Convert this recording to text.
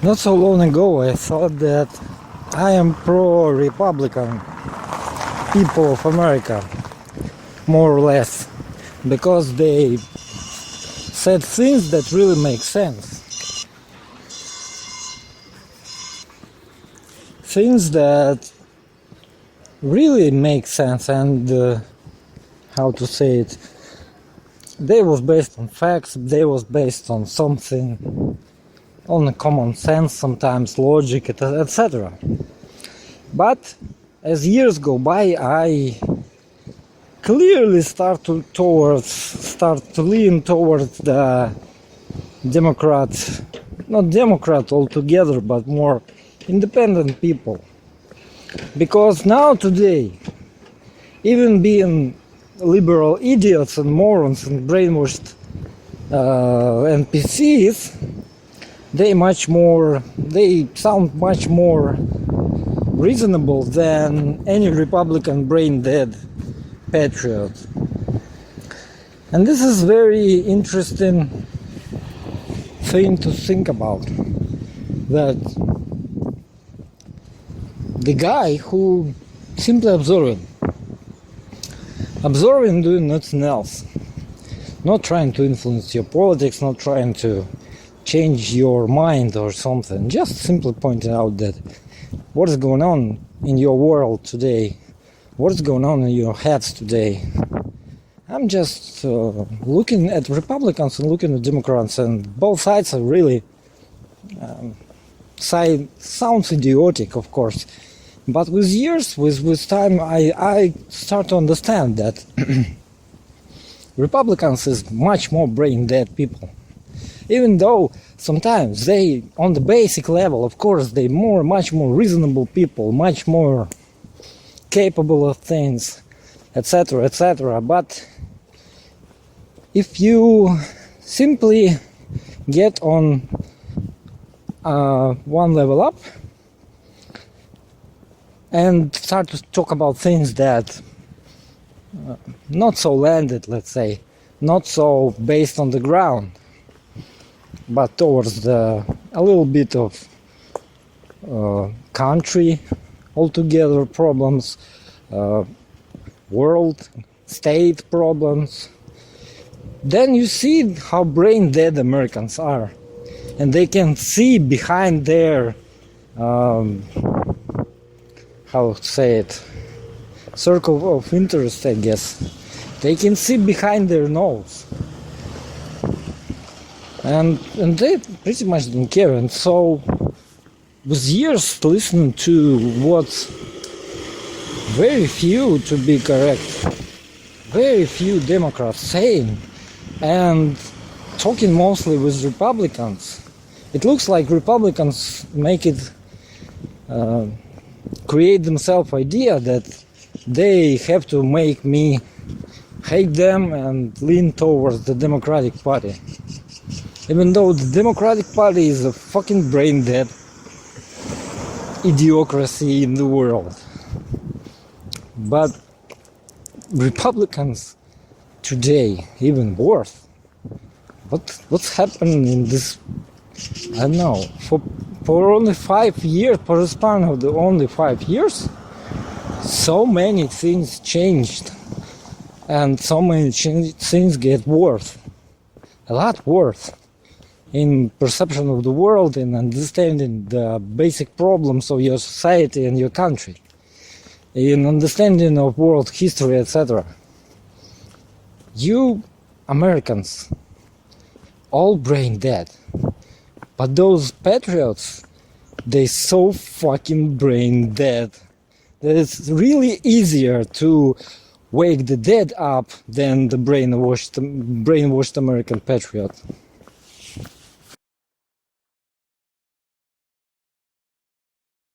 Not so long ago I thought that I am pro-Republican people of America, more or less, because they said things that really make sense. Things that really make sense and, how to say it, they was based on facts, they was based on something, on common sense, sometimes logic, etc. But as years go by, I clearly start to lean towards the not Democrat altogether, but more independent people. Because now today, even being liberal idiots and morons and brainwashed NPCs, they sound much more reasonable than any Republican brain dead patriot. And this is very interesting thing to think about, that the guy who simply observing, doing nothing else, not trying to influence your politics, not trying to change your mind or something, just simply pointing out that what is going on in your world today, what is going on in your heads today. I'm just looking at Republicans and looking at Democrats, and both sides are really sounds idiotic, of course, but with years, with time, I start to understand that Republicans is much more brain dead people. Even though sometimes they, on the basic level, of course, they much more reasonable people, much more capable of things, etc., etc. But if you simply get on one level up and start to talk about things that not so landed, let's say, not so based on the ground, but towards a little bit of country altogether problems, world, state problems, then you see how brain dead Americans are. And they can see behind their, how to say it, circle of interest, I guess. They can see behind their nose. And they pretty much don't care. And so, with years listening to what's very few, to be correct, very few Democrats saying, and talking mostly with Republicans, it looks like Republicans create themselves idea that they have to make me hate them and lean towards the Democratic Party. Even though the Democratic Party is a fucking brain dead idiocracy in the world. But Republicans today, even worse. What's happened in this, I don't know, for only 5 years, for the span of the only 5 years, so many things changed. And so many things get worse. A lot worse. In perception of the world, in understanding the basic problems of your society and your country, in understanding of world history, etc. You Americans, all brain dead, but those patriots, they so fucking brain dead that it's really easier to wake the dead up than the brainwashed American patriot.